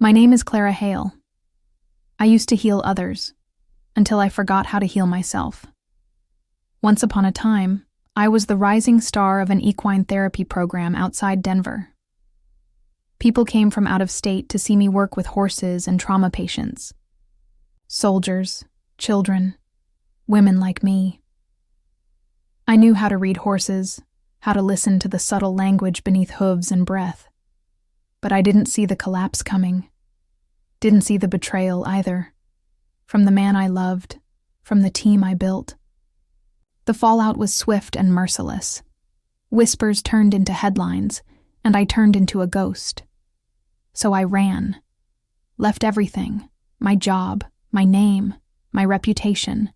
My name is Clara Hale. I used to heal others, until I forgot how to heal myself. Once upon a time, I was the rising star of an equine therapy program outside Denver. People came from out of state to see me work with horses and trauma patients. Soldiers, children, women like me. I knew how to read horses, how to listen to the subtle language beneath hooves and breath. But I didn't see the collapse coming. Didn't see the betrayal either. From the man I loved, from the team I built. The fallout was swift and merciless. Whispers turned into headlines, and I turned into a ghost. So I ran. Left everything, my job, my name, my reputation,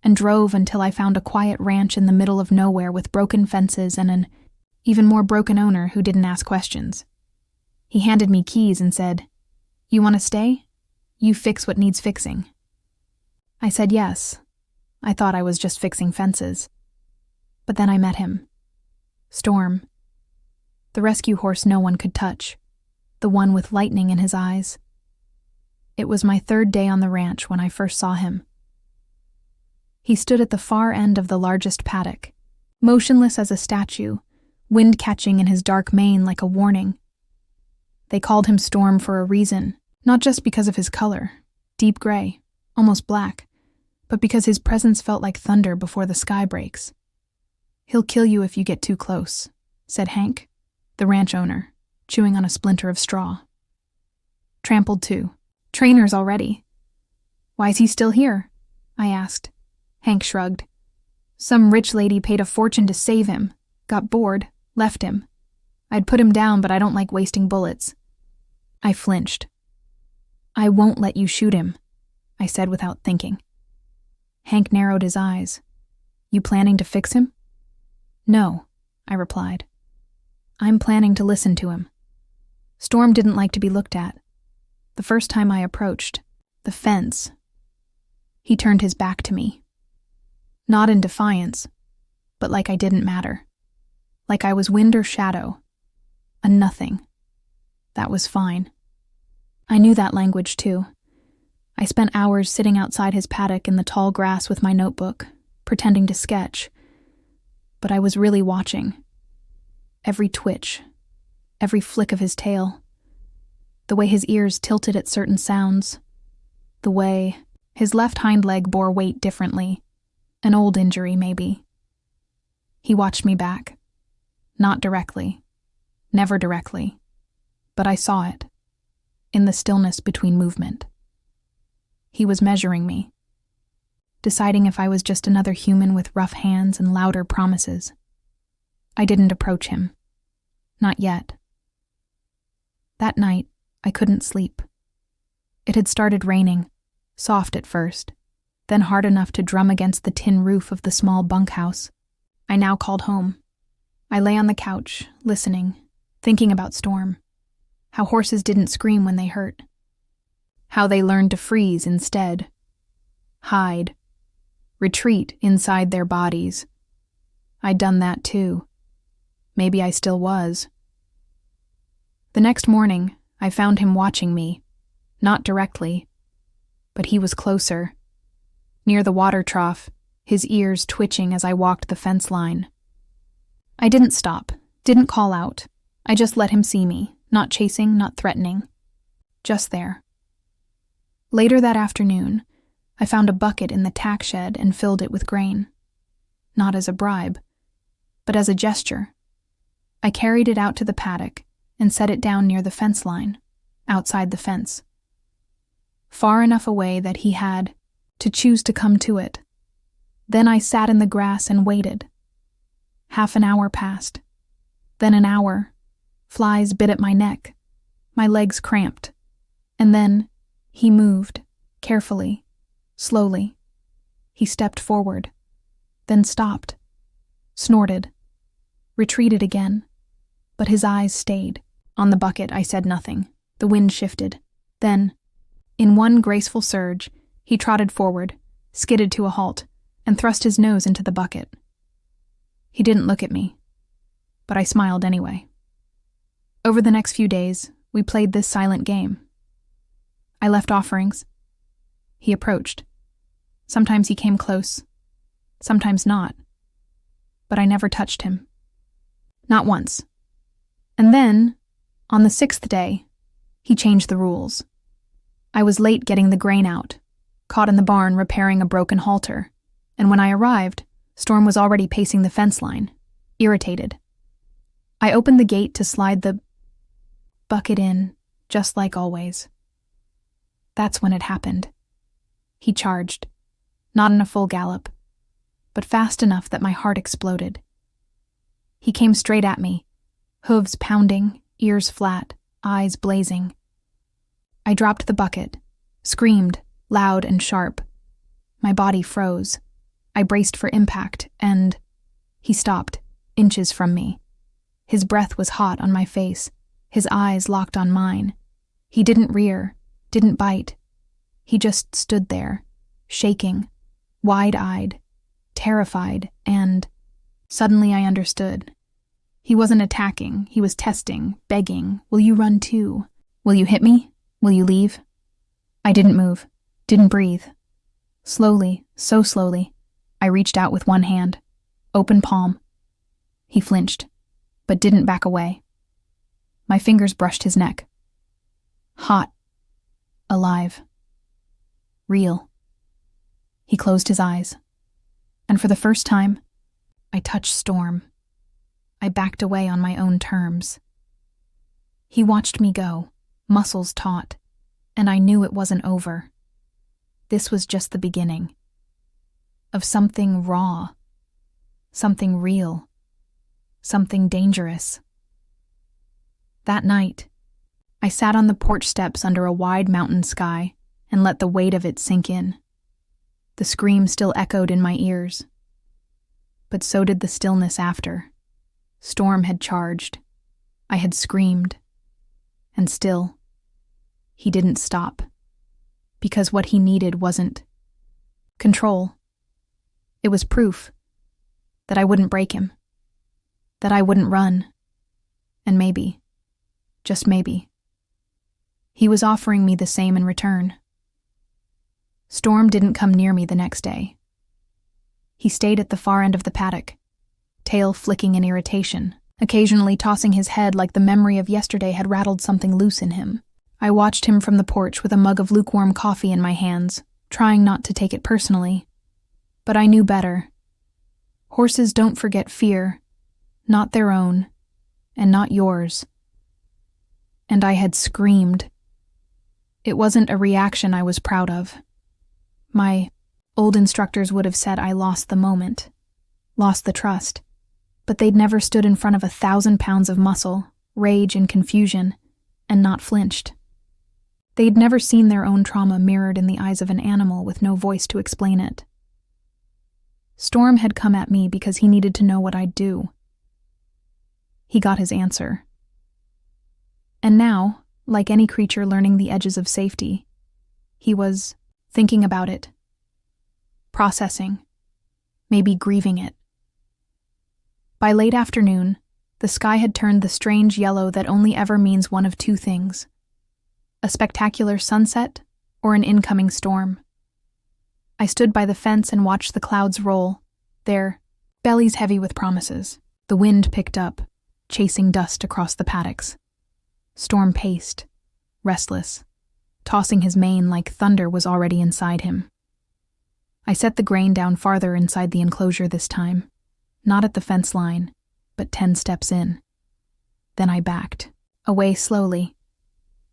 and drove until I found a quiet ranch in the middle of nowhere with broken fences and an even more broken owner who didn't ask questions. He handed me keys and said, "You want to stay? You fix what needs fixing." I said yes. I thought I was just fixing fences. But then I met him. Storm. The rescue horse no one could touch. The one with lightning in his eyes. It was my third day on the ranch when I first saw him. He stood at the far end of the largest paddock, motionless as a statue, wind catching in his dark mane like a warning. They called him Storm for a reason, not just because of his color, deep gray, almost black, but because his presence felt like thunder before the sky breaks. "He'll kill you if you get too close," said Hank, the ranch owner, chewing on a splinter of straw. "Trampled too. Trainers already." "Why is he still here?" I asked. Hank shrugged. "Some rich lady paid a fortune to save him, got bored, left him. I'd put him down, but I don't like wasting bullets." I flinched. "I won't let you shoot him," I said without thinking. Hank narrowed his eyes. "You planning to fix him?" "No," I replied. "I'm planning to listen to him." Storm didn't like to be looked at. The first time I approached, the fence, he turned his back to me. Not in defiance, but like I didn't matter. Like I was wind or shadow. A nothing. That was fine. I knew that language too. I spent hours sitting outside his paddock in the tall grass with my notebook, pretending to sketch. But I was really watching. Every twitch, every flick of his tail, the way his ears tilted at certain sounds, the way his left hind leg bore weight differently, an old injury maybe. He watched me back. Not directly, never directly, but I saw it, in the stillness between movement. He was measuring me, deciding if I was just another human with rough hands and louder promises. I didn't approach him. Not yet. That night, I couldn't sleep. It had started raining, soft at first, then hard enough to drum against the tin roof of the small bunkhouse I now called home. I lay on the couch, listening, thinking about Storm. How horses didn't scream when they hurt. How they learned to freeze instead. Hide. Retreat inside their bodies. I'd done that too. Maybe I still was. The next morning, I found him watching me. Not directly, but he was closer. Near the water trough, his ears twitching as I walked the fence line. I didn't stop, didn't call out. I just let him see me, not chasing, not threatening. Just there. Later that afternoon, I found a bucket in the tack shed and filled it with grain. Not as a bribe, but as a gesture. I carried it out to the paddock and set it down near the fence line, outside the fence. Far enough away that he had to choose to come to it. Then I sat in the grass and waited. Half an hour passed. Then an hour. Flies bit at my neck. My legs cramped. And then he moved, carefully, slowly. He stepped forward, then stopped, snorted, retreated again, but his eyes stayed. On the bucket, I said nothing. The wind shifted. Then, in one graceful surge, he trotted forward, skidded to a halt, and thrust his nose into the bucket. He didn't look at me, but I smiled anyway. Over the next few days, we played this silent game, I left offerings. He approached. Sometimes he came close, sometimes not. But I never touched him. Not once. And then, on the 6th day, he changed the rules. I was late getting the grain out, caught in the barn repairing a broken halter, and when I arrived, Storm was already pacing the fence line, irritated. I opened the gate to slide the bucket in, just like always. That's when it happened. He charged, not in a full gallop, but fast enough that my heart exploded. He came straight at me, hooves pounding, ears flat, eyes blazing. I dropped the bucket, screamed, loud and sharp. My body froze. I braced for impact, and he stopped, inches from me. His breath was hot on my face, his eyes locked on mine. He didn't rear, didn't bite. He just stood there, shaking, wide-eyed, terrified, and suddenly I understood. He wasn't attacking, he was testing, begging. Will you run too? Will you hit me? Will you leave? I didn't move, didn't breathe. Slowly, so slowly, I reached out with one hand, open palm. He flinched, but didn't back away. My fingers brushed his neck. Hot. Alive. Real. He closed his eyes. And for the first time, I touched Storm. I backed away on my own terms. He watched me go, muscles taut, and I knew it wasn't over. This was just the beginning. Of something raw. Something real. Something dangerous. That night, I sat on the porch steps under a wide mountain sky and let the weight of it sink in. The scream still echoed in my ears. But so did the stillness after. Storm had charged. I had screamed. And still, he didn't stop. Because what he needed wasn't control. It was proof that I wouldn't break him. That I wouldn't run. And maybe, just maybe, he was offering me the same in return. Storm didn't come near me the next day. He stayed at the far end of the paddock, tail flicking in irritation, occasionally tossing his head like the memory of yesterday had rattled something loose in him. I watched him from the porch with a mug of lukewarm coffee in my hands, trying not to take it personally. But I knew better. Horses don't forget fear, not their own, and not yours. And I had screamed. It wasn't a reaction I was proud of. My old instructors would have said I lost the moment, lost the trust, but they'd never stood in front of 1,000 pounds of muscle, rage and confusion, and not flinched. They'd never seen their own trauma mirrored in the eyes of an animal with no voice to explain it. Storm had come at me because he needed to know what I'd do. He got his answer. And now, like any creature learning the edges of safety, he was thinking about it, processing, maybe grieving it. By late afternoon, the sky had turned the strange yellow that only ever means one of two things: a spectacular sunset or an incoming storm. I stood by the fence and watched the clouds roll, their bellies heavy with promises. The wind picked up, chasing dust across the paddocks. Storm paced, restless, tossing his mane like thunder was already inside him. I set the grain down farther inside the enclosure this time, not at the fence line, but 10 steps in. Then I backed, away slowly,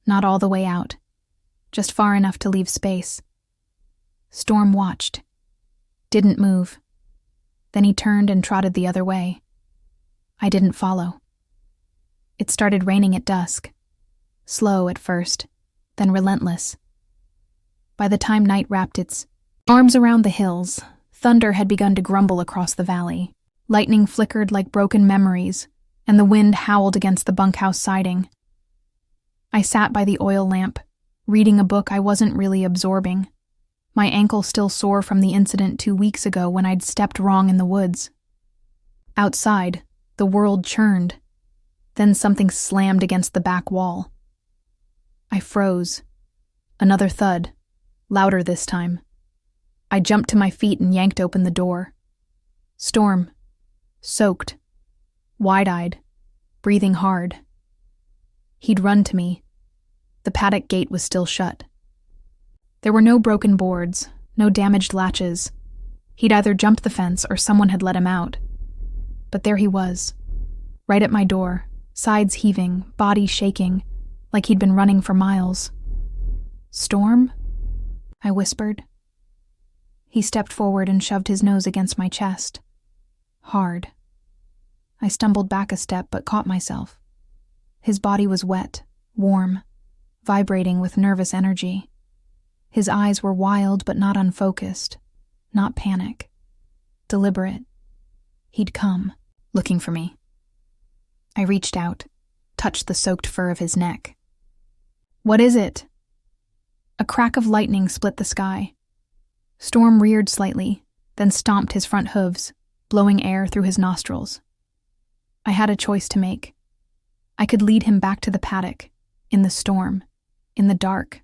not all the way out, just far enough to leave space. Storm watched, didn't move. Then he turned and trotted the other way. I didn't follow. It started raining at dusk, slow at first, then relentless. By the time night wrapped its arms around the hills, thunder had begun to grumble across the valley. Lightning flickered like broken memories, and the wind howled against the bunkhouse siding. I sat by the oil lamp, reading a book I wasn't really absorbing, my ankle still sore from the incident 2 weeks ago when I'd stepped wrong in the woods. Outside, the world churned. Then something slammed against the back wall. I froze. Another thud, louder this time. I jumped to my feet and yanked open the door. Storm, soaked, wide-eyed, breathing hard. He'd run to me. The paddock gate was still shut. There were no broken boards, no damaged latches. He'd either jumped the fence or someone had let him out. But there he was, right at my door, sides heaving, body shaking, like he'd been running for miles. "Storm?" I whispered. He stepped forward and shoved his nose against my chest. Hard. I stumbled back a step but caught myself. His body was wet, warm, vibrating with nervous energy. His eyes were wild but not unfocused, not panic. Deliberate. He'd come, looking for me. I reached out, touched the soaked fur of his neck. "What is it?" A crack of lightning split the sky. Storm reared slightly, then stomped his front hooves, blowing air through his nostrils. I had a choice to make. I could lead him back to the paddock, in the storm, in the dark.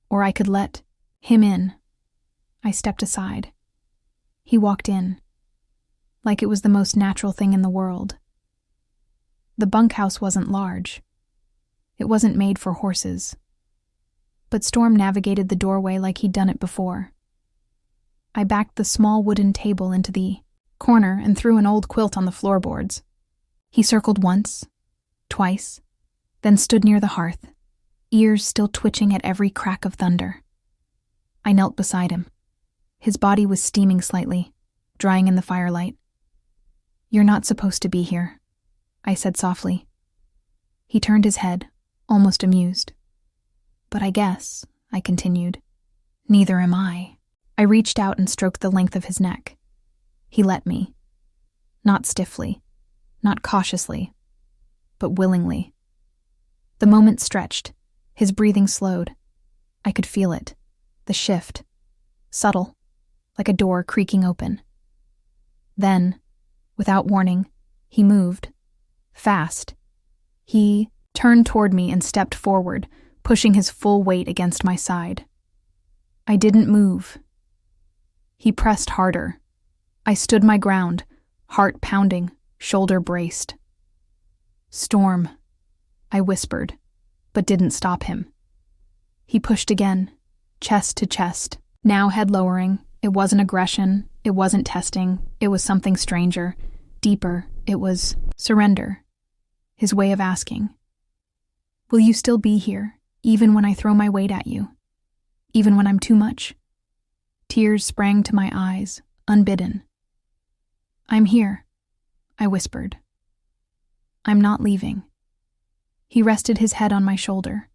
Or I could let him in. I stepped aside. He walked in, like it was the most natural thing in the world. The bunkhouse wasn't large. It wasn't made for horses. But Storm navigated the doorway like he'd done it before. I backed the small wooden table into the corner and threw an old quilt on the floorboards. He circled once, twice, then stood near the hearth, ears still twitching at every crack of thunder. I knelt beside him. His body was steaming slightly, drying in the firelight. "You're not supposed to be here," I said softly. He turned his head, almost amused. "But I guess," I continued, "neither am I." I reached out and stroked the length of his neck. He let me. Not stiffly, not cautiously, but willingly. The moment stretched, his breathing slowed. I could feel it, the shift, subtle, like a door creaking open. Then, without warning, he moved, fast. He turned toward me and stepped forward, pushing his full weight against my side. I didn't move. He pressed harder. I stood my ground, heart pounding, shoulder braced. "Storm," I whispered, but didn't stop him. He pushed again, chest to chest, now head lowering. It wasn't aggression, it wasn't testing, it was something stranger, deeper. It was surrender. His way of asking, "Will you still be here, even when I throw my weight at you? Even when I'm too much?" Tears sprang to my eyes, unbidden. "I'm here," I whispered. "I'm not leaving." He rested his head on my shoulder.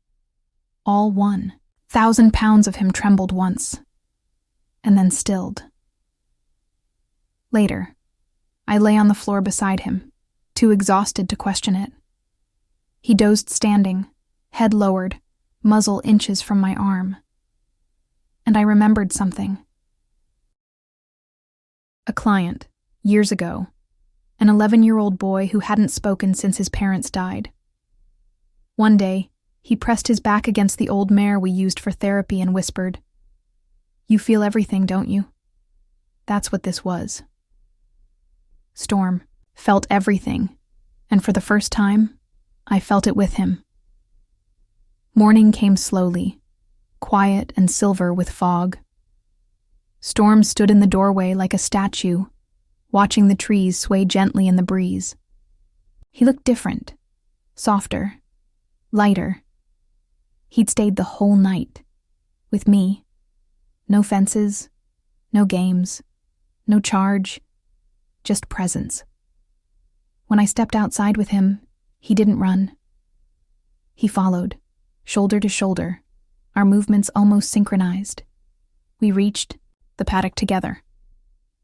All one. 1,000 pounds of him trembled once, and then stilled. Later, I lay on the floor beside him, too exhausted to question it. He dozed standing, head lowered, muzzle inches from my arm. And I remembered something. A client, years ago, an 11-year-old boy who hadn't spoken since his parents died. One day, he pressed his back against the old mare we used for therapy and whispered, "You feel everything, don't you?" That's what this was. Storm felt everything, and for the first time, I felt it with him. Morning came slowly, quiet and silver with fog. Storm stood in the doorway like a statue, watching the trees sway gently in the breeze. He looked different, softer, lighter. He'd stayed the whole night, with me. No fences, no games, no charge, just presence. When I stepped outside with him, he didn't run. He followed, shoulder to shoulder, our movements almost synchronized. We reached the paddock together.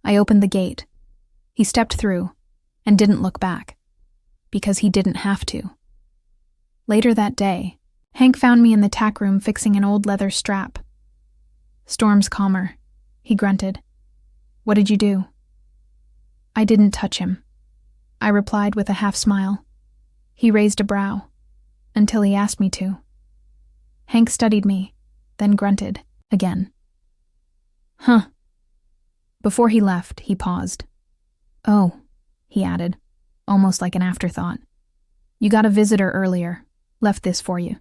I opened the gate. He stepped through and didn't look back, because he didn't have to. Later that day, Hank found me in the tack room fixing an old leather strap. "Storm's calmer," he grunted. "What did you do?" I didn't touch him, I replied with a half smile. He raised a brow, until he asked me to. Hank studied me, then grunted again. Huh. Before he left, he paused. Oh, he added, almost like an afterthought. You got a visitor earlier. Left this for you.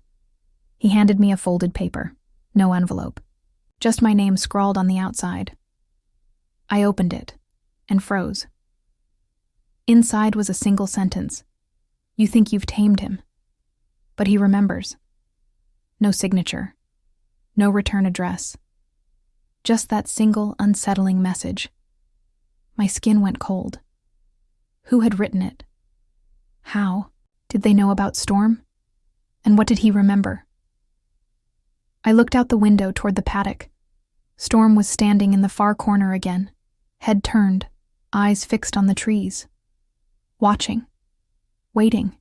He handed me a folded paper. No envelope. Just my name scrawled on the outside. I opened it and froze. Inside was a single sentence. You think you've tamed him. But he remembers. No signature. No return address. Just that single, unsettling message. My skin went cold. Who had written it? How? Did they know about Storm? And what did he remember? I looked out the window toward the paddock. Storm was standing in the far corner again, head turned, eyes fixed on the trees. Watching. Waiting.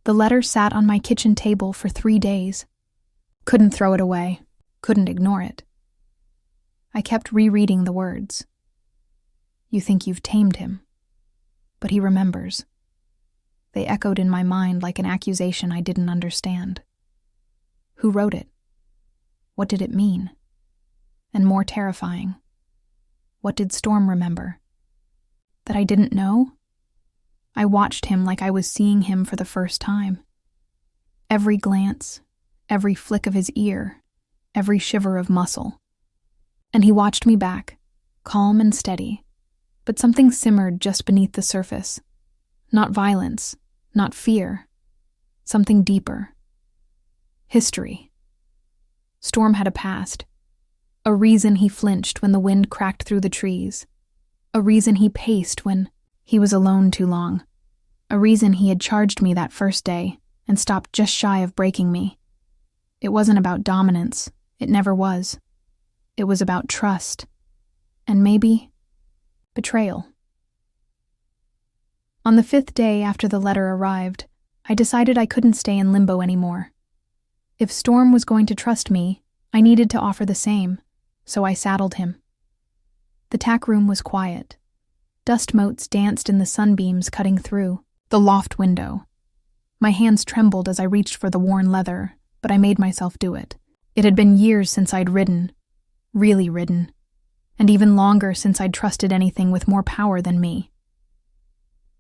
The letter sat on my kitchen table for 3 days. Couldn't throw it away. Couldn't ignore it. I kept rereading the words. You think you've tamed him. But he remembers. They echoed in my mind like an accusation I didn't understand. Who wrote it? What did it mean? And more terrifying, what did Storm remember? That I didn't know? I watched him like I was seeing him for the first time. Every glance, every flick of his ear, every shiver of muscle. And he watched me back, calm and steady, but something simmered just beneath the surface. Not violence, not fear, something deeper. History. Storm had a past. A reason he flinched when the wind cracked through the trees. A reason he paced when he was alone too long. A reason he had charged me that first day and stopped just shy of breaking me. It wasn't about dominance. It never was. It was about trust. And maybe betrayal. On the 5th day after the letter arrived, I decided I couldn't stay in limbo anymore. If Storm was going to trust me, I needed to offer the same, so I saddled him. The tack room was quiet. Dust motes danced in the sunbeams cutting through the loft window. My hands trembled as I reached for the worn leather, but I made myself do it. It had been years since I'd ridden, really ridden, and even longer since I'd trusted anything with more power than me.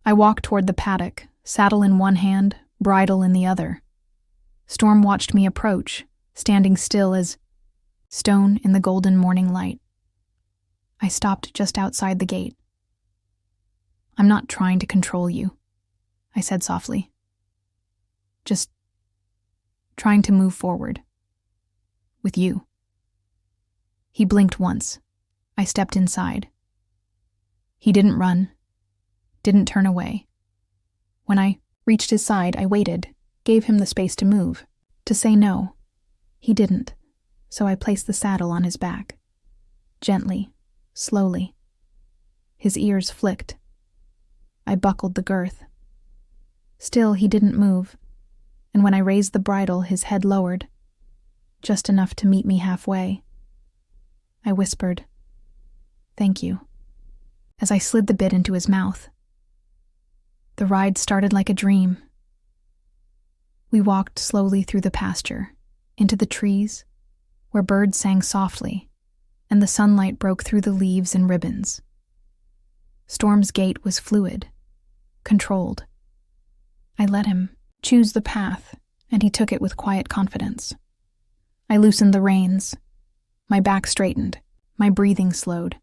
I walked toward the paddock, saddle in one hand, bridle in the other. Storm watched me approach, standing still as stone in the golden morning light. I stopped just outside the gate. I'm not trying to control you, I said softly. Just trying to move forward. With you. He blinked once. I stepped inside. He didn't run, didn't turn away. When I reached his side, I waited, gave him the space to move, to say no. He didn't, so I placed the saddle on his back. Gently, slowly. His ears flicked. I buckled the girth. Still, he didn't move, and when I raised the bridle, his head lowered, just enough to meet me halfway. I whispered, "Thank you," as I slid the bit into his mouth. The ride started like a dream. We walked slowly through the pasture, into the trees, where birds sang softly, and the sunlight broke through the leaves and ribbons. Storm's gait was fluid, controlled. I let him choose the path, and he took it with quiet confidence. I loosened the reins. My back straightened, my breathing slowed.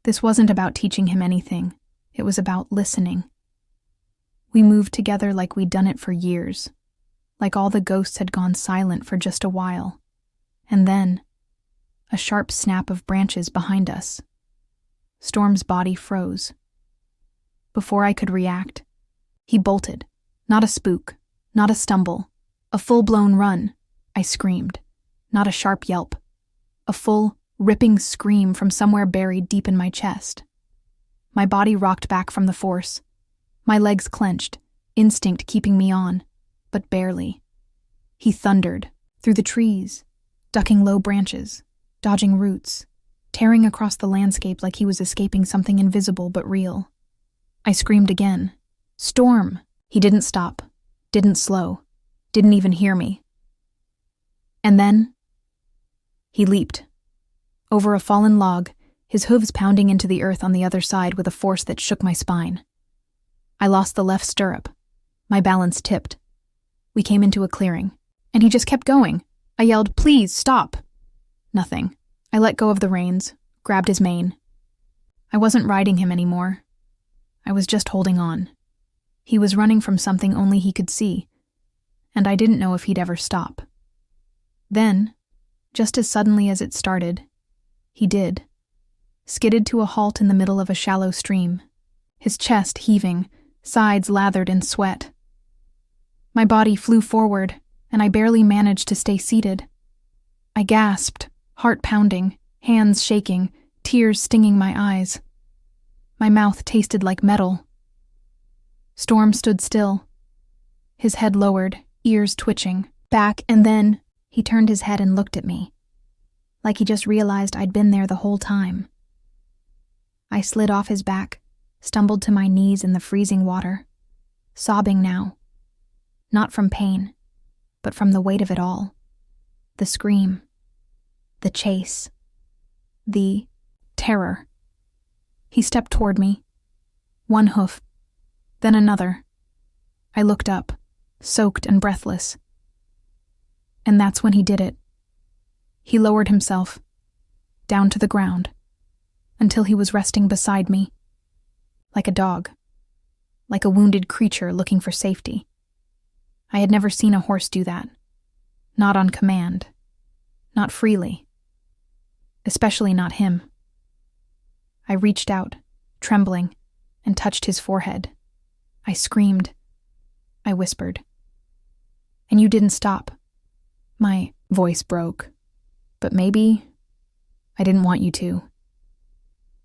This wasn't about teaching him anything. It was about listening. We moved together like we'd done it for years, like all the ghosts had gone silent for just a while. And then, a sharp snap of branches behind us. Storm's body froze. Before I could react, he bolted. Not a spook, not a stumble, a full-blown run. I screamed. Not a sharp yelp. A full, ripping scream from somewhere buried deep in my chest. My body rocked back from the force. My legs clenched, instinct keeping me on, but barely. He thundered, through the trees, ducking low branches, dodging roots, tearing across the landscape like he was escaping something invisible but real. I screamed again. "Storm!" He didn't stop, didn't slow, didn't even hear me. And then, He leaped. Over a fallen log, his hooves pounding into the earth on the other side with a force that shook my spine. I lost the left stirrup. My balance tipped. We came into a clearing, and he just kept going. I yelled, "Please, stop!" Nothing. I let go of the reins, grabbed his mane. I wasn't riding him anymore. I was just holding on. He was running from something only he could see, and I didn't know if he'd ever stop. Then, just as suddenly as it started, he did. Skidded to a halt in the middle of a shallow stream, his chest heaving, sides lathered in sweat. My body flew forward, and I barely managed to stay seated. I gasped, heart pounding, hands shaking, tears stinging my eyes. My mouth tasted like metal. Storm stood still, his head lowered, ears twitching, back, and then he turned his head and looked at me, like he just realized I'd been there the whole time. I slid off his back, stumbled to my knees in the freezing water, sobbing now. Not from pain, but from the weight of it all. The scream. The chase. The terror. He stepped toward me. One hoof, then another. I looked up, soaked and breathless. And that's when he did it. He lowered himself, down to the ground, until he was resting beside me, like a dog, like a wounded creature looking for safety. I had never seen a horse do that. Not on command. Not freely. Especially not him. I reached out, trembling, and touched his forehead. I screamed. I whispered. "And you didn't stop." My voice broke. But maybe I didn't want you to.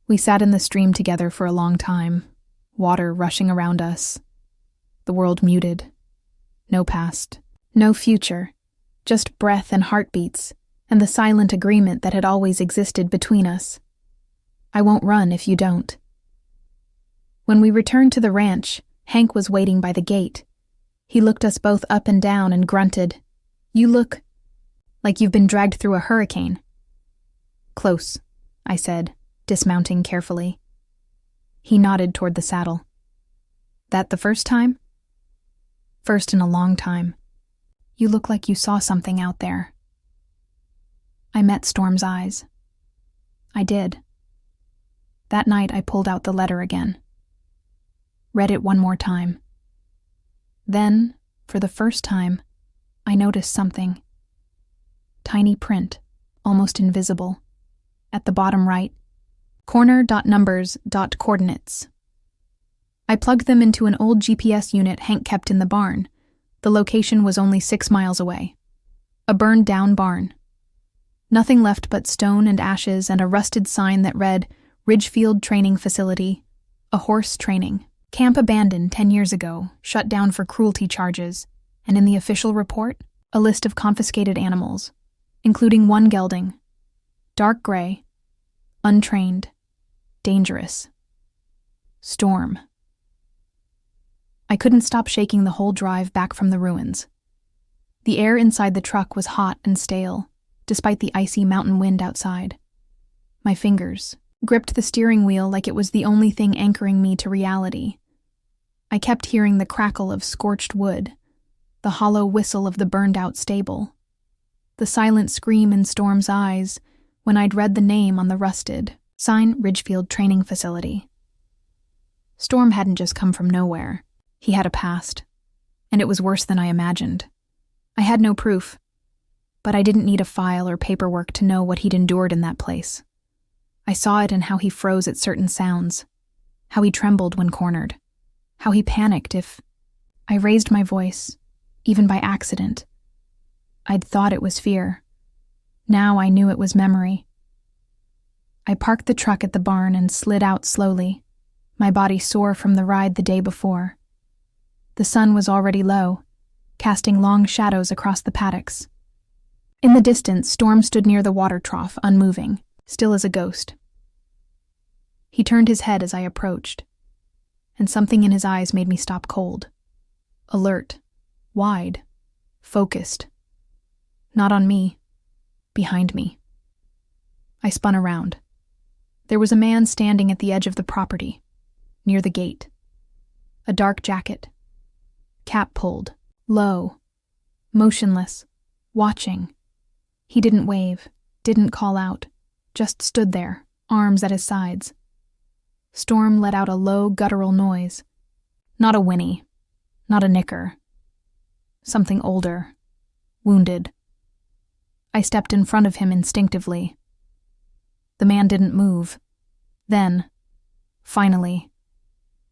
We sat in the stream together for a long time, water rushing around us. The world muted. No past, no future, just breath and heartbeats, and the silent agreement that had always existed between us. I won't run if you don't. When we returned to the ranch, Hank was waiting by the gate. He looked us both up and down and grunted, "You look like you've been dragged through a hurricane." "Close," I said, dismounting carefully. He nodded toward the saddle. "That the first time?" "First in a long time. You look like you saw something out there." I met Storm's eyes. I did. That night I pulled out the letter again. Read it one more time. Then, for the first time, I noticed something. Tiny print, almost invisible. At the bottom right, corner.numbers.coordinates. I plugged them into an old GPS unit Hank kept in the barn. The location was only 6 miles away. A burned-down barn. Nothing left but stone and ashes and a rusted sign that read, "Ridgefield Training Facility, a horse training. Camp abandoned 10 years ago, shut down for cruelty charges, and in the official report, a list of confiscated animals, including one gelding. Dark gray, untrained, dangerous. Storm." I couldn't stop shaking the whole drive back from the ruins. The air inside the truck was hot and stale, despite the icy mountain wind outside. My fingers gripped the steering wheel like it was the only thing anchoring me to reality. I kept hearing the crackle of scorched wood, the hollow whistle of the burned-out stable, the silent scream in Storm's eyes when I'd read the name on the rusted sign, "Ridgefield Training Facility." Storm hadn't just come from nowhere. He had a past, and it was worse than I imagined. I had no proof, but I didn't need a file or paperwork to know what he'd endured in that place. I saw it in how he froze at certain sounds, how he trembled when cornered, how he panicked if I raised my voice, even by accident. I'd thought it was fear. Now I knew it was memory. I parked the truck at the barn and slid out slowly, my body sore from the ride the day before. The sun was already low, casting long shadows across the paddocks. In the distance, Storm stood near the water trough, unmoving, still as a ghost. He turned his head as I approached, and something in his eyes made me stop cold. Alert, wide, focused. Not on me, behind me. I spun around. There was a man standing at the edge of the property, near the gate. A dark jacket. Cap pulled, low, motionless, watching. He didn't wave, didn't call out, just stood there, arms at his sides. Storm let out a low, guttural noise. Not a whinny, not a nicker. Something older, wounded. I stepped in front of him instinctively. The man didn't move. Then, finally,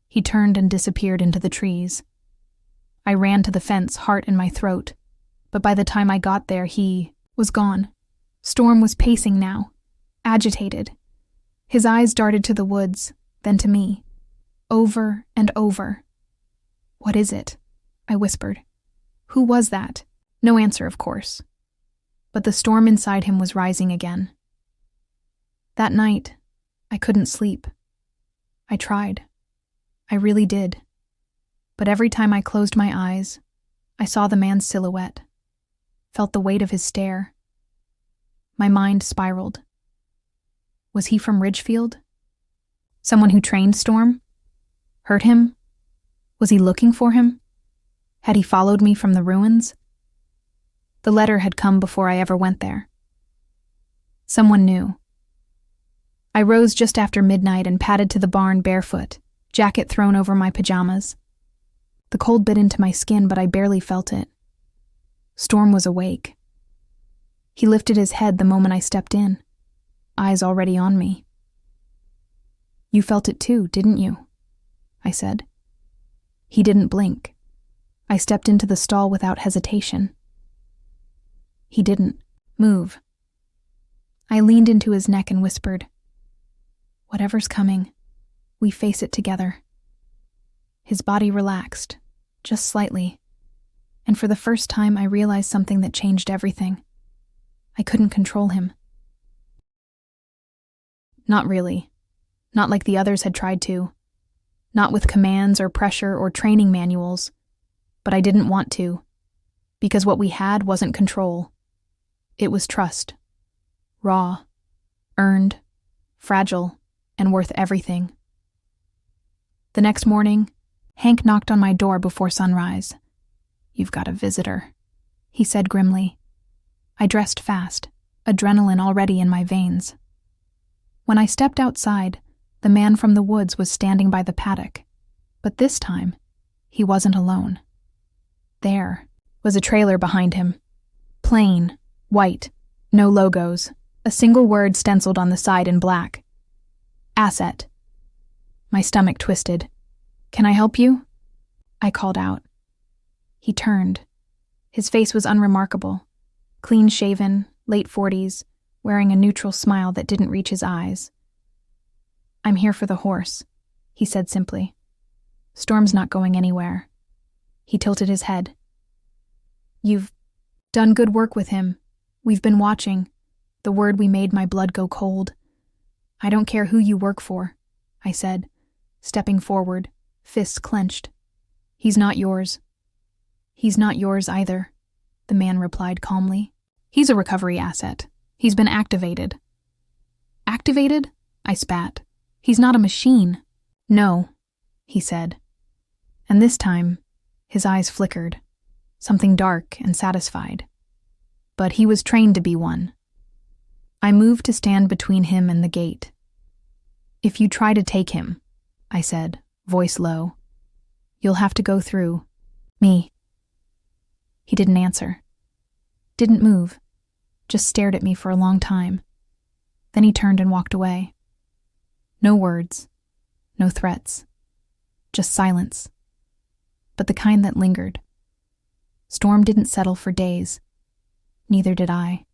he turned and disappeared into the trees. I ran to the fence, heart in my throat, but by the time I got there, he was gone. Storm was pacing now, agitated. His eyes darted to the woods, then to me, over and over. "What is it?" I whispered. "Who was that?" No answer, of course. But the storm inside him was rising again. That night, I couldn't sleep. I tried. I really did. But every time I closed my eyes, I saw the man's silhouette, felt the weight of his stare. My mind spiraled. Was he from Ridgefield? Someone who trained Storm? Hurt him? Was he looking for him? Had he followed me from the ruins? The letter had come before I ever went there. Someone knew. I rose just after midnight and padded to the barn barefoot, jacket thrown over my pajamas. The cold bit into my skin, but I barely felt it. Storm was awake. He lifted his head the moment I stepped in, eyes already on me. "You felt it too, didn't you?" I said. He didn't blink. I stepped into the stall without hesitation. He didn't move. I leaned into his neck and whispered, "Whatever's coming, we face it together." His body relaxed, just slightly, and for the first time I realized something that changed everything. I couldn't control him. Not really. Not like the others had tried to. Not with commands or pressure or training manuals. But I didn't want to. Because what we had wasn't control. It was trust. Raw, earned, fragile, and worth everything. The next morning, Hank knocked on my door before sunrise. "You've got a visitor," he said grimly. I dressed fast, adrenaline already in my veins. When I stepped outside, the man from the woods was standing by the paddock. But this time, he wasn't alone. There was a trailer behind him. Plain, white, no logos, a single word stenciled on the side in black. Asset. My stomach twisted. "Can I help you?" I called out. He turned. His face was unremarkable. Clean-shaven, late 40s, wearing a neutral smile that didn't reach his eyes. "I'm here for the horse," he said simply. "Storm's not going anywhere." He tilted his head. "You've done good work with him. We've been watching. The word we made my blood go cold. I don't care who you work for," I said, stepping forward, fists clenched. "He's not yours." "He's not yours either," the man replied calmly. "He's a recovery asset. He's been activated." "Activated?" I spat. "He's not a machine." "No," he said. And this time, his eyes flickered, something dark and satisfied. But he was trained to be one. I moved to stand between him and the gate. "If you try to take him," I said, voice low, "you'll have to go through me." He didn't answer. Didn't move. Just stared at me for a long time. Then he turned and walked away. No words. No threats. Just silence. But the kind that lingered. Storm didn't settle for days. Neither did I.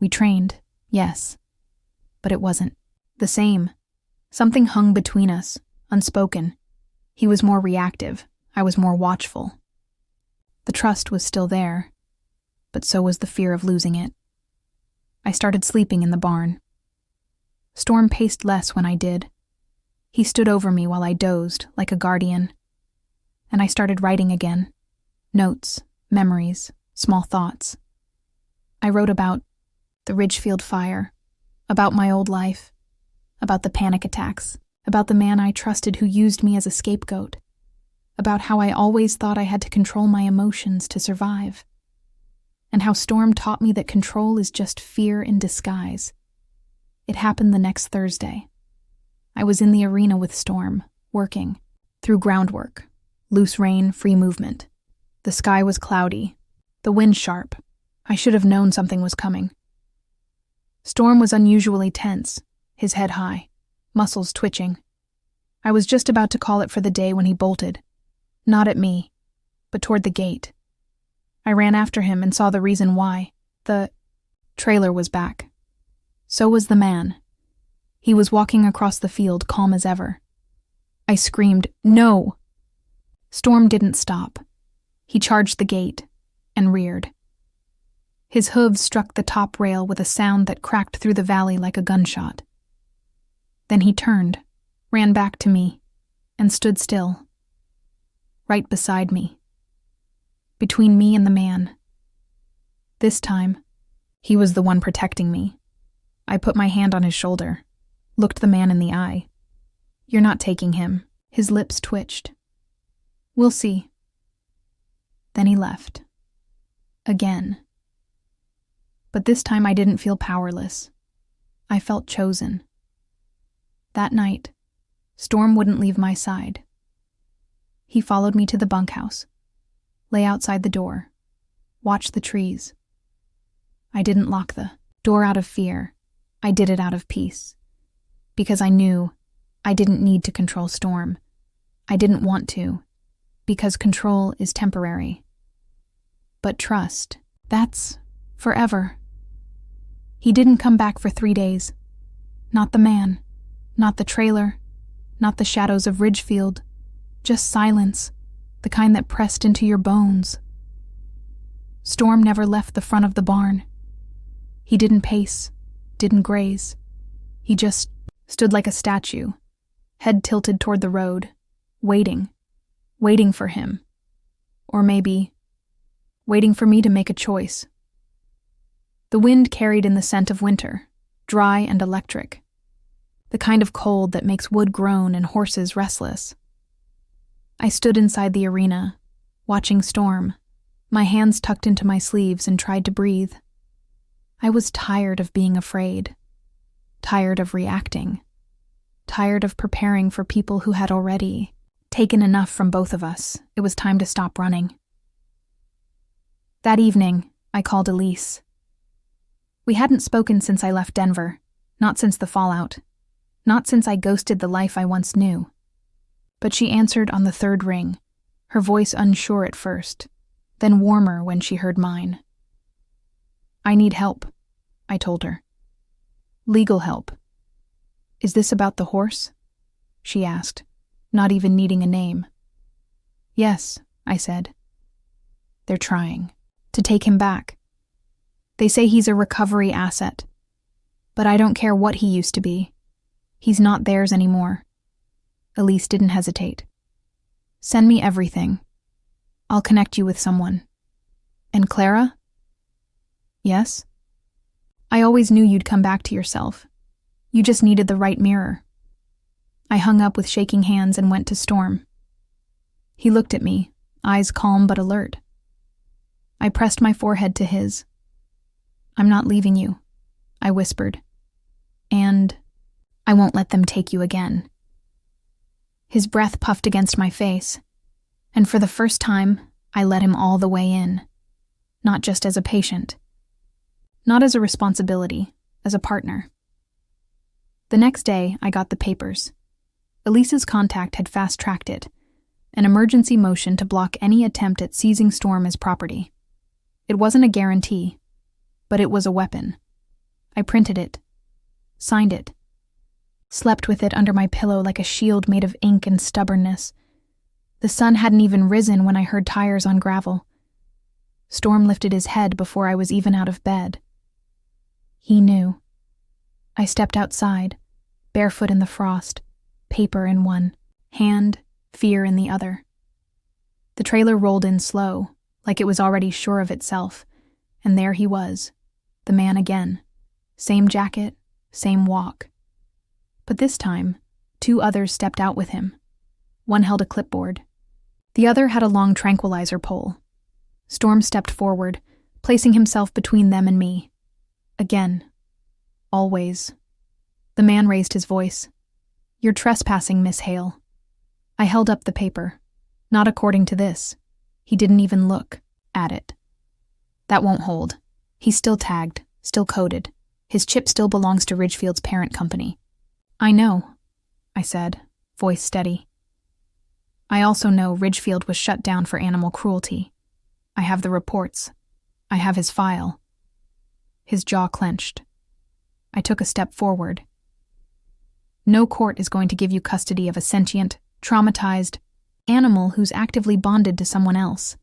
We trained, yes. But it wasn't the same. Something hung between us, unspoken. He was more reactive. I was more watchful. The trust was still there, but so was the fear of losing it. I started sleeping in the barn. Storm paced less when I did. He stood over me while I dozed, like a guardian. And I started writing again. Notes, memories, small thoughts. I wrote about the Ridgefield fire, About my old life. About the panic attacks. About the man I trusted who used me as a scapegoat. About how I always thought I had to control my emotions to survive. And how Storm taught me that control is just fear in disguise. It happened the next Thursday. I was in the arena with Storm, working. Through groundwork. Loose rain, free movement. The sky was cloudy. The wind sharp. I should have known something was coming. Storm was unusually tense, his head high, muscles twitching. I was just about to call it for the day when he bolted. Not at me, but toward the gate. I ran after him and saw the reason why. The trailer was back. So was the man. He was walking across the field, calm as ever. I screamed, "No!" Storm didn't stop. He charged the gate and reared. His hooves struck the top rail with a sound that cracked through the valley like a gunshot. Then he turned, ran back to me, and stood still. Right beside me. Between me and the man. This time, he was the one protecting me. I put my hand on his shoulder, looked the man in the eye. "You're not taking him." His lips twitched. "We'll see." Then he left. Again. But this time I didn't feel powerless. I felt chosen. That night, Storm wouldn't leave my side. He followed me to the bunkhouse, lay outside the door, watch the trees. I didn't lock the door out of fear. I did it out of peace. Because I knew I didn't need to control Storm. I didn't want to, because control is temporary. But trust, that's forever. He didn't come back for 3 days. Not the man, not the trailer, not the shadows of Ridgefield. Just silence, the kind that pressed into your bones. Storm never left the front of the barn. He didn't pace, didn't graze. He just stood like a statue, head tilted toward the road, waiting for him. Or maybe, waiting for me to make a choice. The wind carried in the scent of winter, dry and electric. The kind of cold that makes wood groan and horses restless. I stood inside the arena, watching Storm, my hands tucked into my sleeves, and tried to breathe. I was tired of being afraid, tired of reacting, tired of preparing for people who had already taken enough from both of us. It was time to stop running. That evening, I called Elise. We hadn't spoken since I left Denver, not since the fallout, not since I ghosted the life I once knew. But she answered on the third ring, her voice unsure at first, then warmer when she heard mine. "I need help," I told her. "Legal help." "Is this about the horse?" she asked, not even needing a name. "Yes," I said. "They're trying to take him back. They say he's a recovery asset. But I don't care what he used to be. He's not theirs anymore." Elise didn't hesitate. "Send me everything. I'll connect you with someone." "And Clara?" "Yes?" "I always knew you'd come back to yourself. You just needed the right mirror." I hung up with shaking hands and went to Storm. He looked at me, eyes calm but alert. I pressed my forehead to his. "I'm not leaving you," I whispered. "And I won't let them take you again." His breath puffed against my face, and for the first time, I let him all the way in. Not just as a patient. Not as a responsibility, as a partner. The next day, I got the papers. Elise's contact had fast-tracked it, an emergency motion to block any attempt at seizing Storm as property. It wasn't a guarantee, but it was a weapon. I printed it, signed it, slept with it under my pillow like a shield made of ink and stubbornness. The sun hadn't even risen when I heard tires on gravel. Storm lifted his head before I was even out of bed. He knew. I stepped outside, barefoot in the frost, paper in one hand, fear in the other. The trailer rolled in slow, like it was already sure of itself, and there he was, the man again. Same jacket, same walk. But this time, 2 others stepped out with him. One held a clipboard. The other had a long tranquilizer pole. Storm stepped forward, placing himself between them and me. Again. Always. The man raised his voice. "You're trespassing, Miss Hale." I held up the paper. Not according to this. He didn't even look at it. "That won't hold. He's still tagged, still coded. His chip still belongs to Ridgefield's parent company." "I know," I said, voice steady. "I also know Ridgefield was shut down for animal cruelty. I have the reports. I have his file." His jaw clenched. I took a step forward. "No court is going to give you custody of a sentient, traumatized animal who's actively bonded to someone else,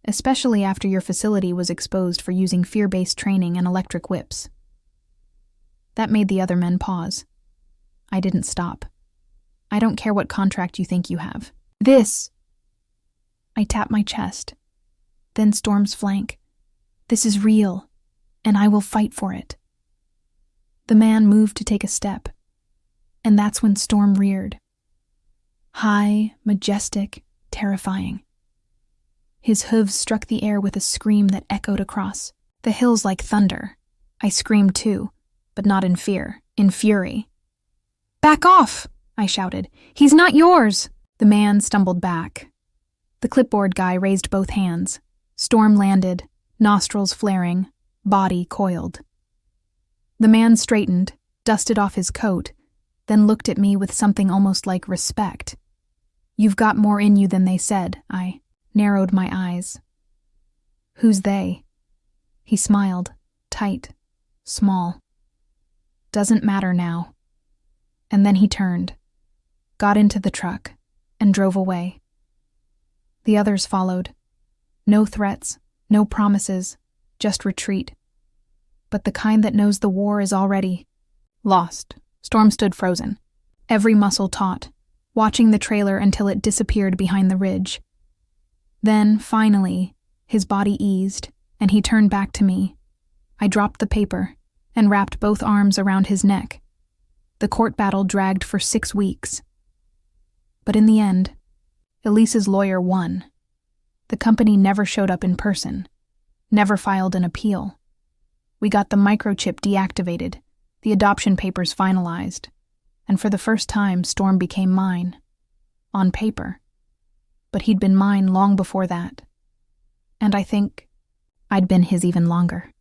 especially after your facility was exposed for using fear-based training and electric whips." That made the other men pause. I didn't stop. "I don't care what contract you think you have. This—" I tapped my chest, then Storm's flank. "This is real, and I will fight for it." The man moved to take a step, and that's when Storm reared. High, majestic, terrifying. His hooves struck the air with a scream that echoed across the hills like thunder. I screamed too, but not in fear, in fury. "Back off!" I shouted. "He's not yours!" The man stumbled back. The clipboard guy raised both hands. Storm landed, nostrils flaring, body coiled. The man straightened, dusted off his coat, then looked at me with something almost like respect. "You've got more in you than they said," I narrowed my eyes. "Who's they?" He smiled, tight, small. "Doesn't matter now." And then he turned, got into the truck, and drove away. The others followed. No threats, no promises, just retreat. But the kind that knows the war is already lost. Storm stood frozen, every muscle taut, watching the trailer until it disappeared behind the ridge. Then, finally, his body eased, and he turned back to me. I dropped the paper and wrapped both arms around his neck. The court battle dragged for 6 weeks. But in the end, Elise's lawyer won. The company never showed up in person, never filed an appeal. We got the microchip deactivated, the adoption papers finalized, and for the first time Storm became mine. On paper. But he'd been mine long before that. And I think I'd been his even longer.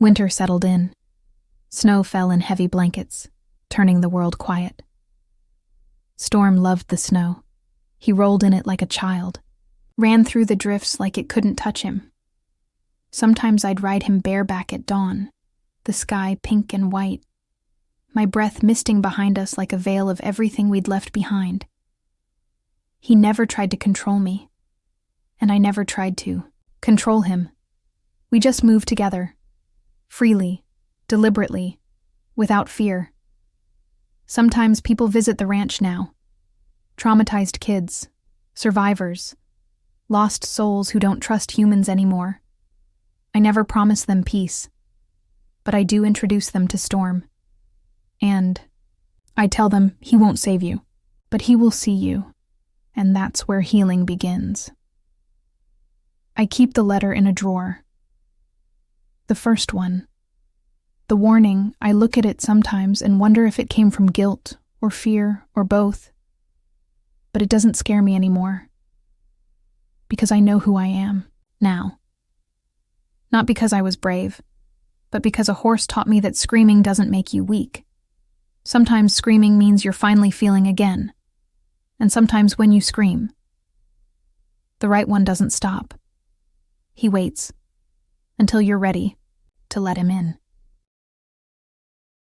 Winter settled in. Snow fell in heavy blankets, turning the world quiet. Storm loved the snow. He rolled in it like a child, ran through the drifts like it couldn't touch him. Sometimes I'd ride him bareback at dawn, the sky pink and white, my breath misting behind us like a veil of everything we'd left behind. He never tried to control me, and I never tried to control him. We just moved together, freely, deliberately, without fear. Sometimes people visit the ranch now. Traumatized kids, survivors, lost souls who don't trust humans anymore. I never promise them peace, but I do introduce them to Storm. And I tell them he won't save you, but he will see you, and that's where healing begins. I keep the letter in a drawer. The first one. The warning, I look at it sometimes and wonder if it came from guilt or fear or both. But it doesn't scare me anymore. Because I know who I am, now. Not because I was brave, but because a horse taught me that screaming doesn't make you weak. Sometimes screaming means you're finally feeling again. And sometimes when you scream, the right one doesn't stop. He waits until you're ready to let him in.